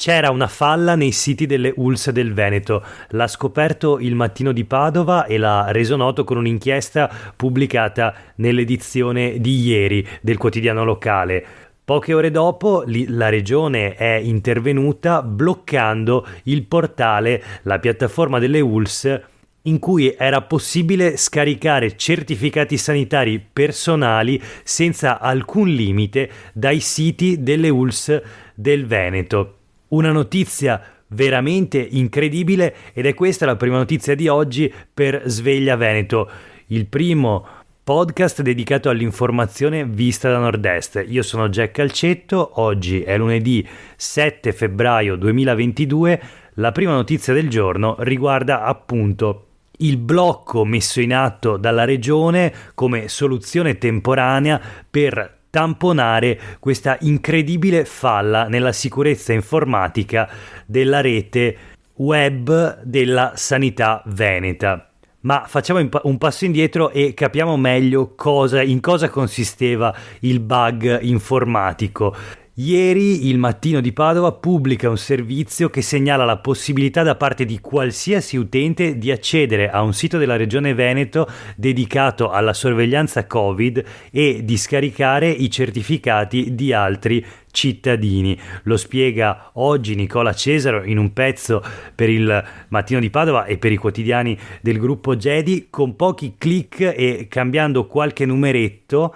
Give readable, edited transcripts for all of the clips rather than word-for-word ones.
C'era una falla nei siti delle ULSS del Veneto, l'ha scoperto il Mattino di Padova e l'ha reso noto con un'inchiesta pubblicata nell'edizione di ieri del quotidiano locale. Poche ore dopo la regione è intervenuta bloccando il portale, la piattaforma delle ULSS, in cui era possibile scaricare certificati sanitari personali senza alcun limite dai siti delle ULSS del Veneto. Una notizia veramente incredibile, ed è questa la prima notizia di oggi per Sveglia Veneto, il primo podcast dedicato all'informazione vista da Nord-Est. Io sono Jack Calcetto, oggi è lunedì 7 febbraio 2022, la prima notizia del giorno riguarda appunto il blocco messo in atto dalla regione come soluzione temporanea per tamponare questa incredibile falla nella sicurezza informatica della rete web della sanità veneta. Ma facciamo un passo indietro e capiamo meglio in cosa consisteva il bug informatico. Ieri il Mattino di Padova pubblica un servizio che segnala la possibilità da parte di qualsiasi utente di accedere a un sito della Regione Veneto dedicato alla sorveglianza Covid e di scaricare i certificati di altri cittadini. Lo spiega oggi Nicola Cesaro in un pezzo per il Mattino di Padova e per i quotidiani del gruppo Gedi. Con pochi click e cambiando qualche numeretto,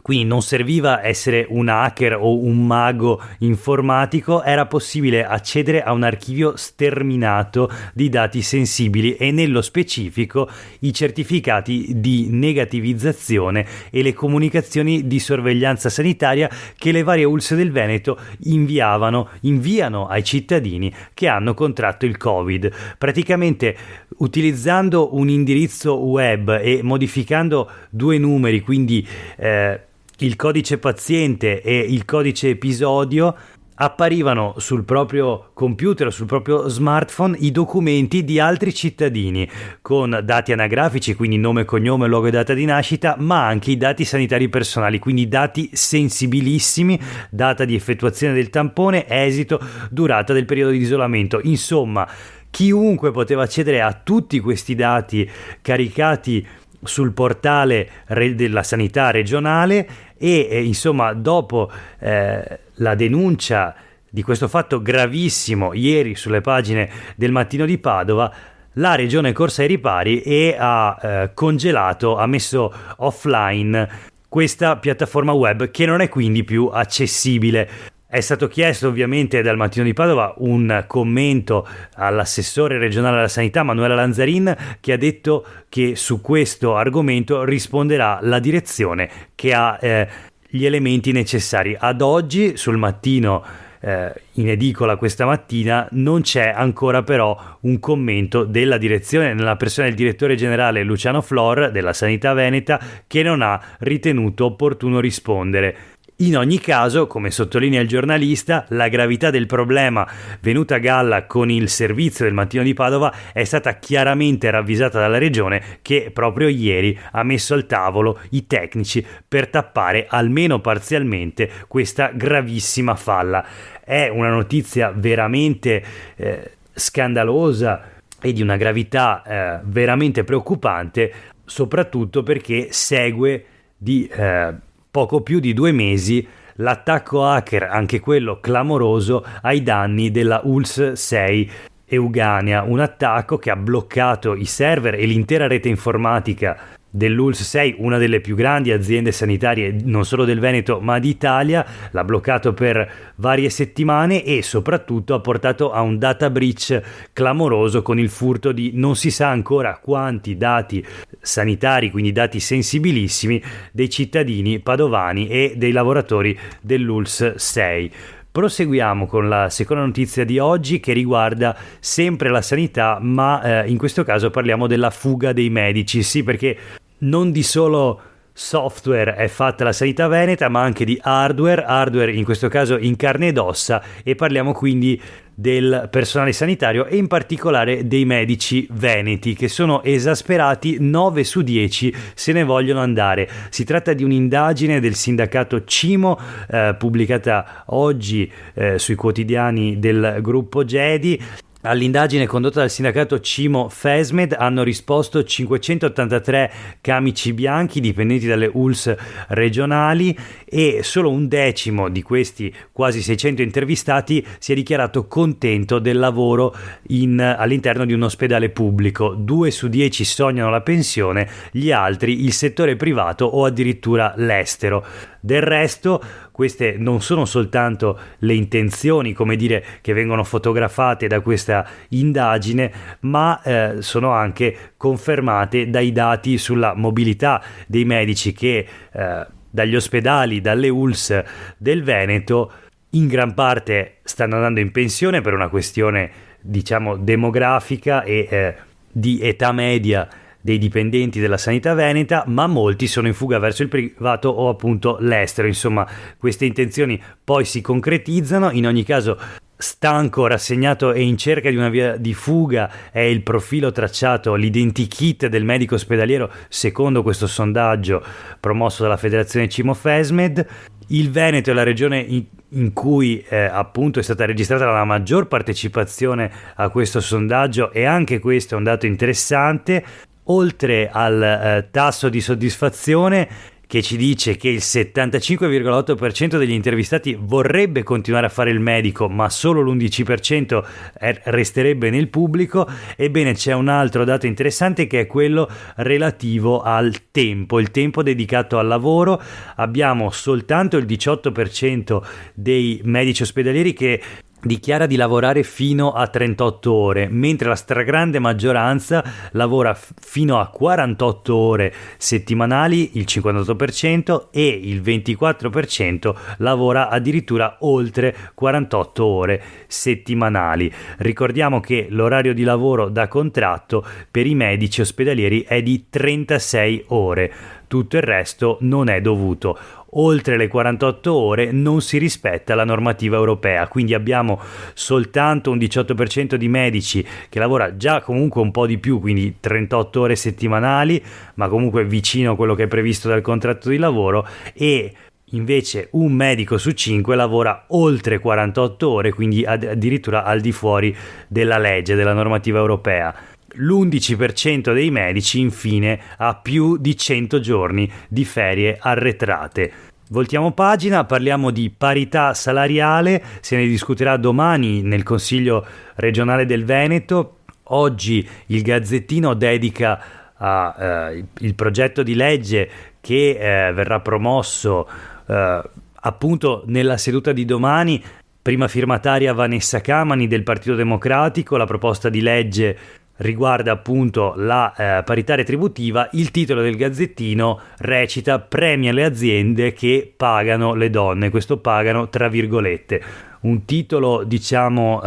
quindi non serviva essere un hacker o un mago informatico, era possibile accedere a un archivio sterminato di dati sensibili e nello specifico i certificati di negativizzazione e le comunicazioni di sorveglianza sanitaria che le varie ULSS del Veneto inviano ai cittadini che hanno contratto il Covid. Praticamente utilizzando un indirizzo web e modificando due numeri, quindi il codice paziente e il codice episodio, apparivano sul proprio computer o sul proprio smartphone i documenti di altri cittadini con dati anagrafici, quindi nome, cognome, luogo e data di nascita, ma anche i dati sanitari personali, quindi dati sensibilissimi, data di effettuazione del tampone, esito, durata del periodo di isolamento. Insomma, chiunque poteva accedere a tutti questi dati caricati sul portale della sanità regionale e insomma dopo la denuncia di questo fatto gravissimo ieri sulle pagine del Mattino di Padova, la regione è corsa ai ripari e ha messo offline questa piattaforma web che non è quindi più accessibile. È stato chiesto ovviamente dal Mattino di Padova un commento all'assessore regionale alla sanità Manuela Lanzarin, che ha detto che su questo argomento risponderà la direzione che ha gli elementi necessari. Ad oggi sul Mattino in edicola questa mattina non c'è ancora però un commento della direzione nella persona del direttore generale Luciano Flor della Sanità Veneta, che non ha ritenuto opportuno rispondere. In ogni caso, come sottolinea il giornalista, la gravità del problema venuta a galla con il servizio del Mattino di Padova è stata chiaramente ravvisata dalla regione, che proprio ieri ha messo al tavolo i tecnici per tappare almeno parzialmente questa gravissima falla. È una notizia veramente scandalosa e di una gravità veramente preoccupante, soprattutto perché segue di poco più di 2 mesi l'attacco hacker, anche quello clamoroso, ai danni della ULSS 6 Euganea, un attacco che ha bloccato i server e l'intera rete informatica dell'ULSS 6, una delle più grandi aziende sanitarie non solo del Veneto ma d'Italia. L'ha bloccato per varie settimane e soprattutto ha portato a un data breach clamoroso con il furto di non si sa ancora quanti dati sanitari, quindi dati sensibilissimi dei cittadini padovani e dei lavoratori dell'ULSS 6. Proseguiamo con la seconda notizia di oggi, che riguarda sempre la sanità, ma in questo caso parliamo della fuga dei medici. Sì, perché non di solo software è fatta la sanità veneta, ma anche di hardware in questo caso in carne ed ossa, e parliamo quindi del personale sanitario e in particolare dei medici veneti, che sono esasperati. 9 su 10 se ne vogliono andare. Si tratta di un'indagine del sindacato CIMO pubblicata oggi sui quotidiani del gruppo GEDI. All'indagine condotta dal sindacato CIMO FESMED hanno risposto 583 camici bianchi dipendenti dalle ULSS regionali, e solo un decimo di questi quasi 600 intervistati si è dichiarato contento del lavoro all'interno di un ospedale pubblico. 2 su 10 sognano la pensione, gli altri il settore privato o addirittura l'estero. Del resto, queste non sono soltanto le intenzioni, come dire, che vengono fotografate da questa indagine, ma sono anche confermate dai dati sulla mobilità dei medici che dagli ospedali, dalle ULSS del Veneto, in gran parte stanno andando in pensione per una questione, diciamo, demografica e di età media dei dipendenti della sanità veneta, ma molti sono in fuga verso il privato o appunto l'estero. Insomma, queste intenzioni poi si concretizzano. In ogni caso, stanco, rassegnato e in cerca di una via di fuga è il profilo tracciato, l'identikit del medico ospedaliero, secondo questo sondaggio promosso dalla federazione CIMO FESMED. Il Veneto è la regione in cui appunto è stata registrata la maggior partecipazione a questo sondaggio, e anche questo è un dato interessante. Oltre al tasso di soddisfazione, che ci dice che il 75,8% degli intervistati vorrebbe continuare a fare il medico, ma solo l'11% resterebbe nel pubblico, ebbene c'è un altro dato interessante, che è quello relativo al tempo, il tempo dedicato al lavoro. Abbiamo soltanto il 18% dei medici ospedalieri che dichiara di lavorare fino a 38 ore, mentre la stragrande maggioranza lavora fino a 48 ore settimanali, il 58%, e il 24% lavora addirittura oltre 48 ore settimanali. Ricordiamo che l'orario di lavoro da contratto per i medici ospedalieri è di 36 ore. Tutto il resto non è dovuto. Oltre le 48 ore non si rispetta la normativa europea, quindi abbiamo soltanto un 18% di medici che lavora già comunque un po' di più, quindi 38 ore settimanali, ma comunque vicino a quello che è previsto dal contratto di lavoro, e invece un medico su 5 lavora oltre 48 ore, quindi addirittura al di fuori della legge, della normativa europea. L'11% dei medici, infine, ha più di 100 giorni di ferie arretrate. Voltiamo pagina, parliamo di parità salariale. Se ne discuterà domani nel Consiglio regionale del Veneto. Oggi il Gazzettino dedica il progetto di legge che verrà promosso appunto nella seduta di domani. Prima firmataria Vanessa Camani del Partito Democratico. La proposta di legge riguarda appunto la parità retributiva. Il titolo del Gazzettino recita: premia le aziende che pagano le donne. Questo pagano tra virgolette, un titolo diciamo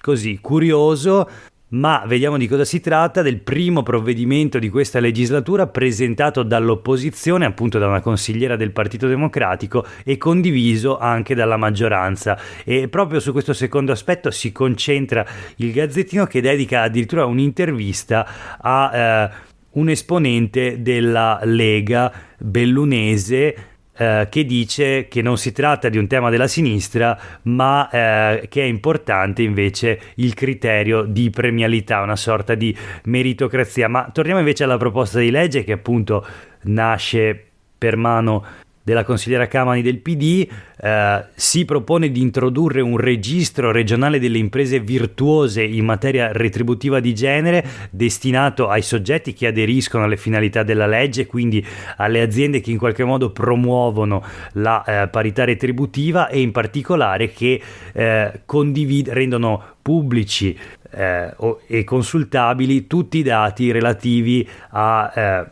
così curioso, ma vediamo di cosa si tratta. Del primo provvedimento di questa legislatura presentato dall'opposizione, appunto da una consigliera del Partito Democratico, e condiviso anche dalla maggioranza. E proprio su questo secondo aspetto si concentra il Gazzettino, che dedica addirittura un'intervista a un esponente della Lega Bellunese, che dice che non si tratta di un tema della sinistra, ma che è importante invece il criterio di premialità, una sorta di meritocrazia. Ma torniamo invece alla proposta di legge, che appunto nasce per mano della consigliera Camani del PD. Si propone di introdurre un registro regionale delle imprese virtuose in materia retributiva di genere, destinato ai soggetti che aderiscono alle finalità della legge, quindi alle aziende che in qualche modo promuovono la parità retributiva, e in particolare che rendono pubblici e consultabili tutti i dati relativi alle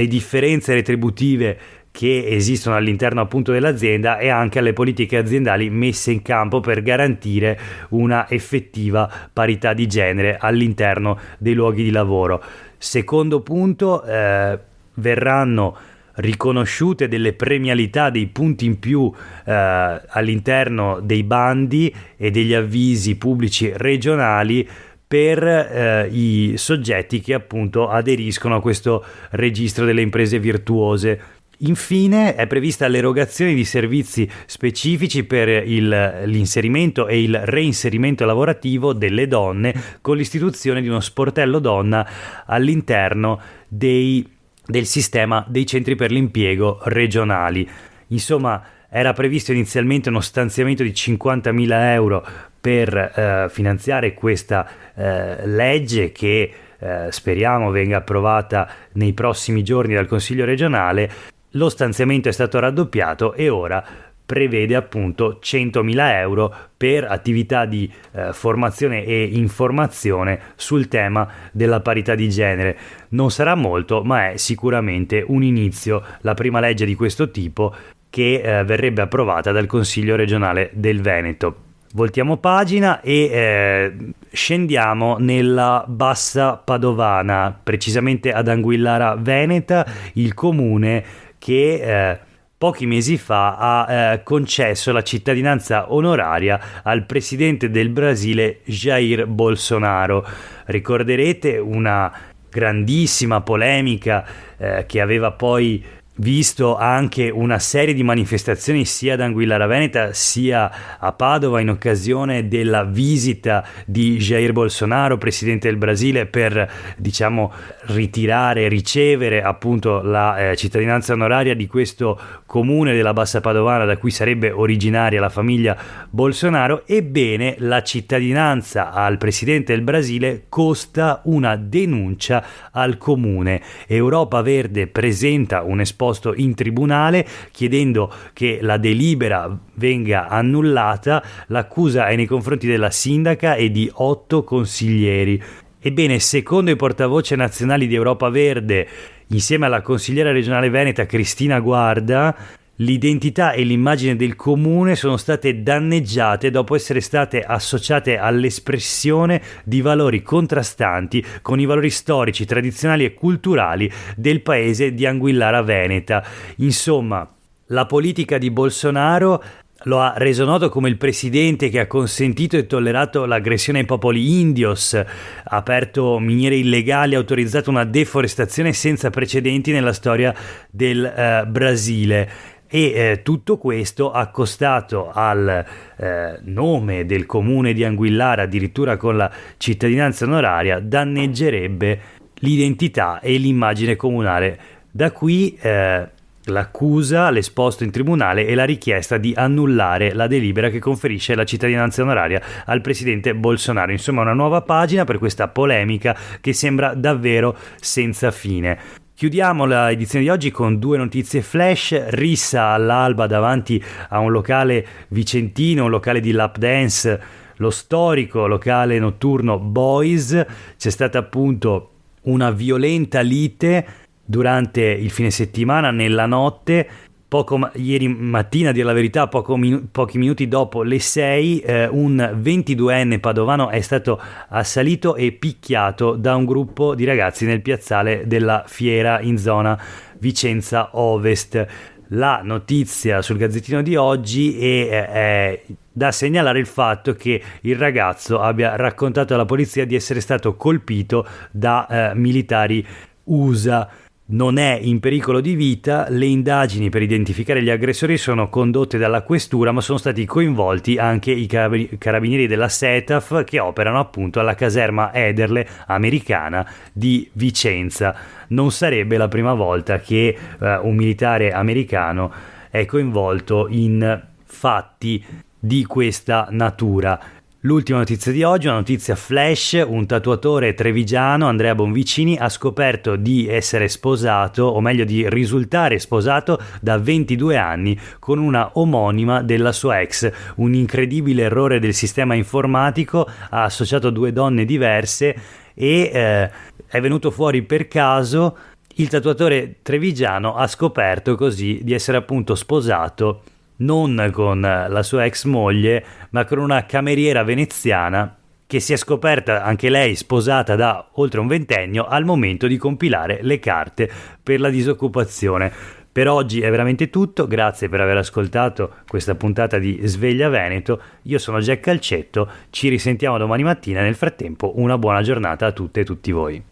differenze retributive che esistono all'interno appunto dell'azienda, e anche alle politiche aziendali messe in campo per garantire una effettiva parità di genere all'interno dei luoghi di lavoro. Secondo punto, verranno riconosciute delle premialità, dei punti in più all'interno dei bandi e degli avvisi pubblici regionali per i soggetti che appunto aderiscono a questo registro delle imprese virtuose. Infine è prevista l'erogazione di servizi specifici per l'inserimento e il reinserimento lavorativo delle donne, con l'istituzione di uno sportello donna all'interno del sistema dei centri per l'impiego regionali. Insomma, era previsto inizialmente uno stanziamento di 50.000 euro per finanziare questa legge che speriamo venga approvata nei prossimi giorni dal Consiglio regionale. Lo stanziamento è stato raddoppiato e ora prevede appunto 100.000 euro per attività di formazione e informazione sul tema della parità di genere. Non sarà molto, ma è sicuramente un inizio, la prima legge di questo tipo che verrebbe approvata dal Consiglio regionale del Veneto. Voltiamo pagina e scendiamo nella Bassa Padovana, precisamente ad Anguillara Veneta, il comune che pochi mesi fa ha concesso la cittadinanza onoraria al presidente del Brasile Jair Bolsonaro. Ricorderete una grandissima polemica che aveva poi visto anche una serie di manifestazioni sia ad Anguillara Veneta sia a Padova in occasione della visita di Jair Bolsonaro, presidente del Brasile, per ricevere appunto la cittadinanza onoraria di questo comune della Bassa Padovana da cui sarebbe originaria la famiglia Bolsonaro. Ebbene, la cittadinanza al presidente del Brasile costa una denuncia al comune. Europa Verde presenta un esposto in tribunale chiedendo che la delibera venga annullata. L'accusa è nei confronti della sindaca e di 8 consiglieri. Ebbene, secondo i portavoce nazionali di Europa Verde, insieme alla consigliera regionale veneta Cristina Guarda, l'identità e l'immagine del comune sono state danneggiate dopo essere state associate all'espressione di valori contrastanti con i valori storici, tradizionali e culturali del paese di Anguillara Veneta. Insomma, la politica di Bolsonaro lo ha reso noto come il presidente che ha consentito e tollerato l'aggressione ai popoli indios, ha aperto miniere illegali, ha autorizzato una deforestazione senza precedenti nella storia del Brasile. E tutto questo ha costato al nome del comune di Anguillara, addirittura con la cittadinanza onoraria, danneggerebbe l'identità e l'immagine comunale. Da qui l'accusa, l'esposto in tribunale e la richiesta di annullare la delibera che conferisce la cittadinanza onoraria al presidente Bolsonaro. Insomma, una nuova pagina per questa polemica che sembra davvero senza fine. Chiudiamo la edizione di oggi con 2 notizie flash. Rissa all'alba davanti a un locale vicentino, un locale di lap dance, lo storico locale notturno Boys. C'è stata appunto una violenta lite durante il fine settimana, nella notte. Ieri mattina, a dire la verità, pochi minuti dopo le 6, un 22enne padovano è stato assalito e picchiato da un gruppo di ragazzi nel piazzale della fiera in zona Vicenza Ovest. La notizia sul Gazzettino di oggi è da segnalare il fatto che il ragazzo abbia raccontato alla polizia di essere stato colpito da militari USA. Non è in pericolo di vita. Le indagini per identificare gli aggressori sono condotte dalla questura, ma sono stati coinvolti anche i carabinieri della SETAF che operano appunto alla caserma Ederle americana di Vicenza. Non sarebbe la prima volta che un militare americano è coinvolto in fatti di questa natura. L'ultima notizia di oggi, una notizia flash: un tatuatore trevigiano, Andrea Bonvicini, ha scoperto di essere sposato, o meglio di risultare sposato da 22 anni con una omonima della sua ex. Un incredibile errore del sistema informatico ha associato 2 donne diverse e è venuto fuori per caso. Il tatuatore trevigiano ha scoperto così di essere appunto sposato non con la sua ex moglie, ma con una cameriera veneziana che si è scoperta anche lei sposata da oltre un ventennio al momento di compilare le carte per la disoccupazione. Per oggi è veramente tutto, grazie per aver ascoltato questa puntata di Sveglia Veneto. Io sono Jack Calcetto, ci risentiamo domani mattina. Nel frattempo una buona giornata a tutte e tutti voi.